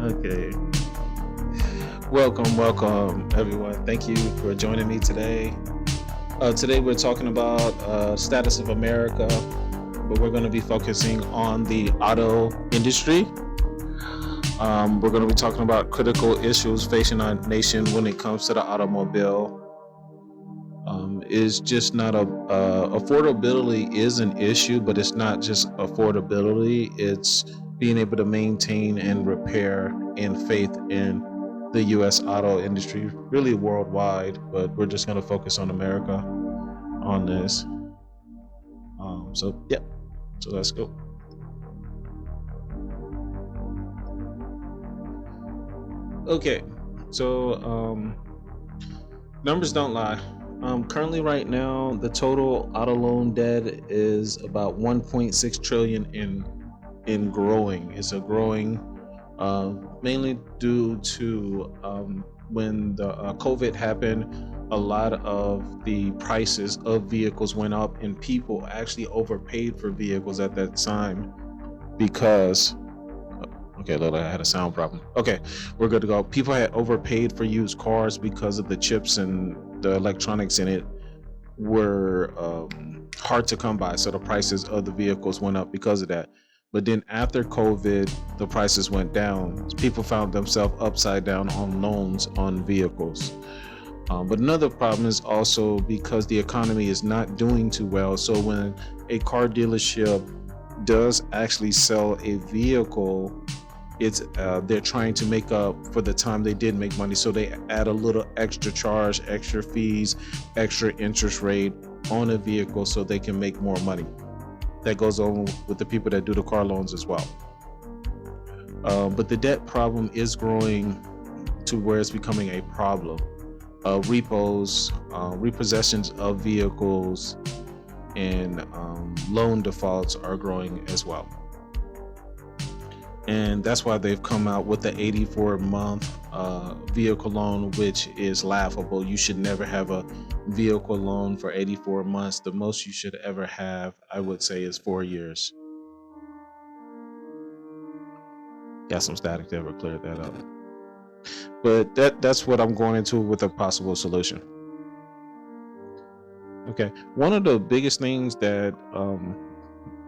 Okay. Welcome, everyone. Thank you for joining me today. Today we're talking about status of America, but we're going to be focusing on the auto industry. We're going to be talking about critical issues facing our nation when it comes to the automobile. Is just not affordability is an issue, but it's not just affordability. It's being able to maintain and repair and faith in the U.S. auto industry, really worldwide. But we're just going to focus on America on this. So let's go. Okay, so numbers don't lie. Currently, right now, the total auto loan debt is about 1.6 trillion in growing. It's a growing, mainly due to when the COVID happened. A lot of the prices of vehicles went up, and people actually overpaid for vehicles at that time because. Okay, look, I had a sound problem. Okay, we're good to go. People had overpaid for used cars because of the chips and the electronics in it were hard to come by. So the prices of the vehicles went up because of that. But then after COVID, the prices went down. People found themselves upside down on loans on vehicles. But another problem is also because the economy is not doing too well. So when a car dealership does actually sell a vehicle, it's they're trying to make up for the time they did make money, so they add a little extra charge, extra fees, extra interest rate on a vehicle so they can make more money. That goes on with the people that do the car loans as well. But the debt problem is growing to where it's becoming a problem. Repos, repossessions of vehicles, and loan defaults are growing as well. And that's why they've come out with the 84-month vehicle loan, which is laughable. You should never have a vehicle loan for 84 months. The most you should ever have, I would say, is 4 years. Got some static there, but cleared that up. But that's what I'm going into with a possible solution. Okay, one of the biggest things that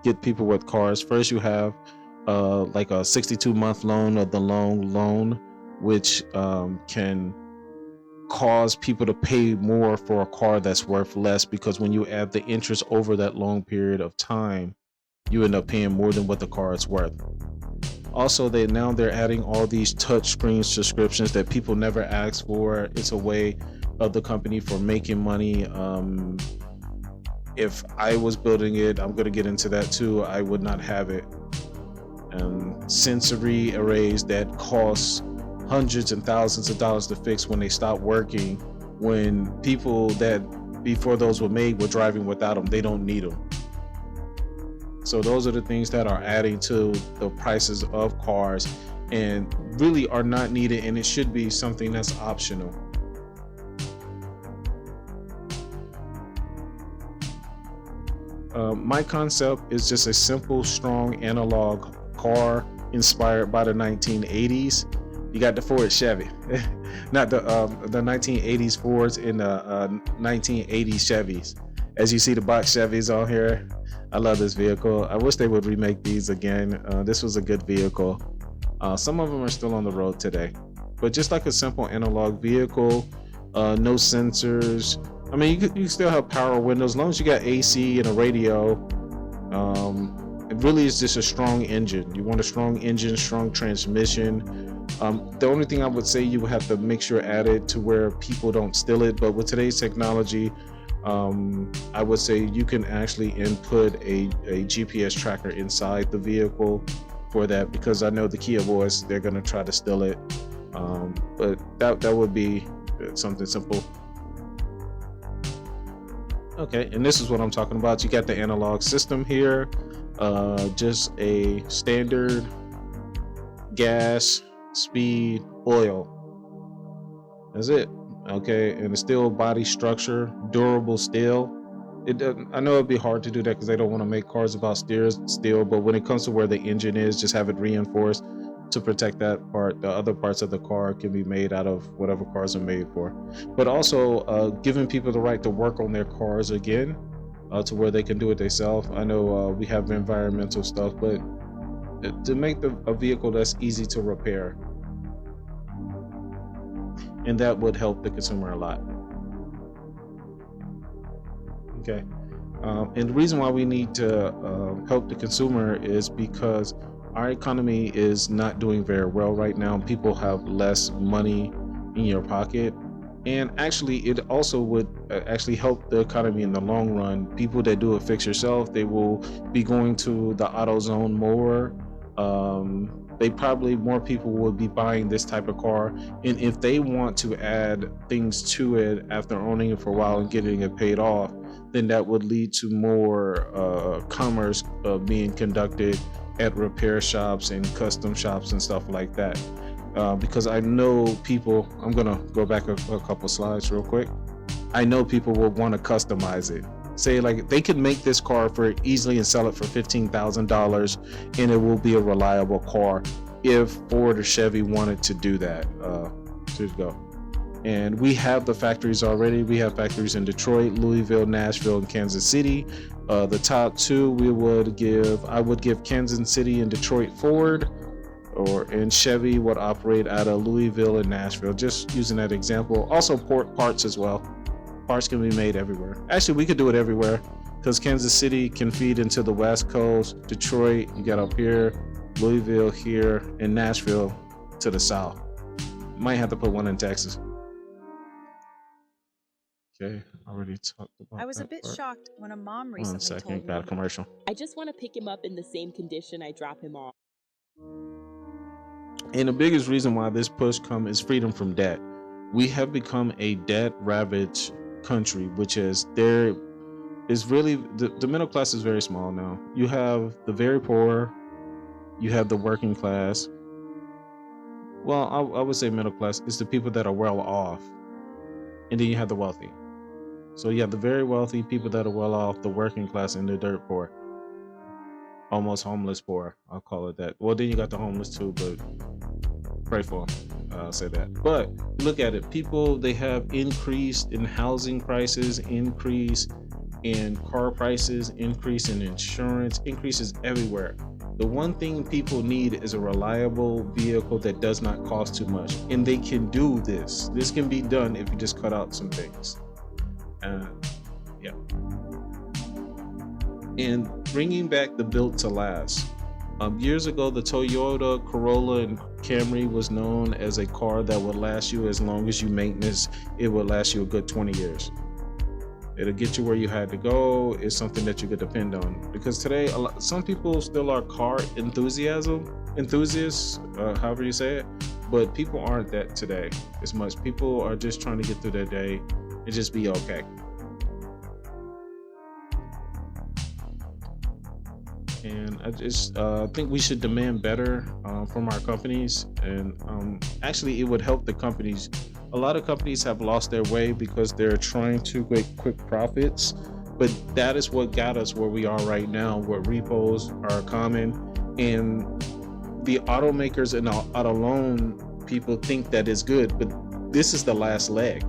get people with cars, first you have like a 62-month loan or the loan, which can cause people to pay more for a car that's worth less, because when you add the interest over that long period of time, you end up paying more than what the car is worth. Also, they're adding all these touch screen subscriptions that people never asked for. It's a way of the company for making money. If I was building it, I'm going to get into that too, I would not have it. Sensory arrays that cost hundreds and thousands of dollars to fix when they stop working, when people that before those were made were driving without them. They don't need them. So those are the things that are adding to the prices of cars and really are not needed, and it should be something that's optional. My concept is just a simple, strong analog car inspired by the 1980s. You got the Ford Chevy, not the 1980s Fords and the 1980s Chevys. As you see the box Chevys on here, I love this vehicle. I wish they would remake these again. This was a good vehicle. Some of them are still on the road today, but just like a simple analog vehicle, no sensors. I mean, you still have power windows as long as you got AC and a radio. It really is just a strong engine. You want a strong engine, strong transmission. The only thing I would say, you would have to make sure add it to where people don't steal it. But with today's technology, I would say you can actually input a GPS tracker inside the vehicle for that, because I know the Kia boys, they're going to try to steal it. But that would be something simple. Okay, and this is what I'm talking about. You got the analog system here, just a standard gas, speed, oil. That's it. Okay, and the steel body structure, durable steel. I know it'd be hard to do that because they don't want to make cars about steel, but when it comes to where the engine is, just have it reinforced to protect that part. The other parts of the car can be made out of whatever cars are made for. But also giving people the right to work on their cars again, to where they can do it themselves. I know we have environmental stuff, but to make a vehicle that's easy to repair, and that would help the consumer a lot. Okay. And the reason why we need to help the consumer is because our economy is not doing very well right now. People have less money in your pocket. And actually, it also would actually help the economy in the long run. People that do it fix yourself, they will be going to the AutoZone more. They probably, more people will be buying this type of car. And if they want to add things to it after owning it for a while and getting it paid off, then that would lead to more commerce being conducted at repair shops and custom shops and stuff like that. Because I know people, I'm gonna go back a couple slides real quick. I know people will want to customize it. Say like they could make this car for easily and sell it for $15,000, and it will be a reliable car if Ford or Chevy wanted to do that. To go. And we have the factories already. We have factories in Detroit, Louisville, Nashville, and Kansas City. The top two I would give Kansas City and Detroit Ford, and Chevy would operate out of Louisville and Nashville, just using that example. Also parts as well. Parts can be made everywhere. Actually, we could do it everywhere because Kansas City can feed into the West Coast. Detroit, you got up here, Louisville here, and Nashville to the south. Might have to put one in Texas. Okay, already talked about I was a bit shocked when a mom recently told me. Got a commercial. I just want to pick him up in the same condition I drop him off. And the biggest reason why this push comes is freedom from debt. We have become a debt-ravaged country, which is there is really the middle class is very small now. You have the very poor, you have the working class. Well, I would say middle class is the people that are well off, and then you have the wealthy. So you have the very wealthy, people that are well off, the working class, and the dirt poor. Almost homeless poor, I'll call it that. Well, then you got the homeless too, but pray for them. I'll say that. But look at it. People, they have increased in housing prices, increase in car prices, increase in insurance, increases everywhere. The one thing people need is a reliable vehicle that does not cost too much. And they can do this. This can be done if you just cut out some things. Yeah. And bringing back the built to last. Years ago, the Toyota Corolla and Camry was known as a car that would last you as long as you maintenance. It would last you a good 20 years. It'll get you where you had to go. It's something that you could depend on. Because today, some people still are car enthusiasts, however you say it. But people aren't that today as much. People are just trying to get through their day and just be okay. And I just think we should demand better from our companies. And actually, it would help the companies. A lot of companies have lost their way because they're trying to make quick profits. But that is what got us where we are right now, where repos are common. And the automakers and the auto loan people think that is good. But this is the last leg,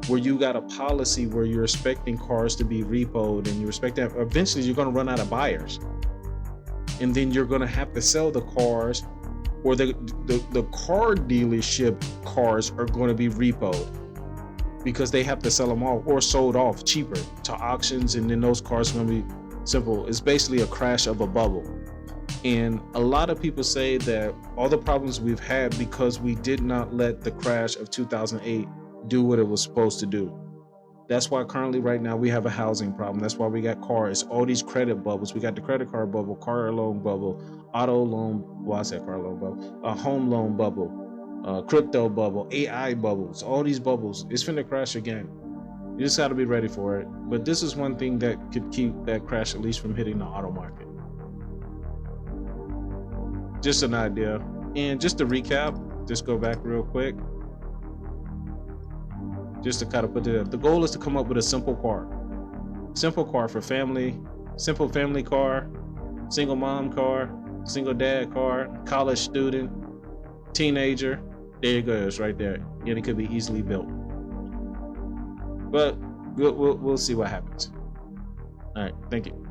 where you got a policy where you're expecting cars to be repoed, and you expect that eventually you're going to run out of buyers. And then you're going to have to sell the cars, or the car dealership cars are going to be repoed because they have to sell them off or sold off cheaper to auctions. And then those cars are going to be simple. It's basically a crash of a bubble. And a lot of people say that all the problems we've had because we did not let the crash of 2008 do what it was supposed to do. That's why currently right now we have a housing problem. That's why we got cars, all these credit bubbles. We got the credit card bubble, car loan bubble, auto loan, well, I said car loan bubble, a home loan bubble, crypto bubble, AI bubbles, all these bubbles. It's finna crash again. You just gotta be ready for it. But this is one thing that could keep that crash at least from hitting the auto market. Just an idea. And just to recap, just go back real quick. Just to kind of put it up. The goal is to come up with a simple car for family, simple family car, single mom car, single dad car, college student, teenager. There it goes, right there. And it could be easily built. But we'll see what happens. All right, thank you.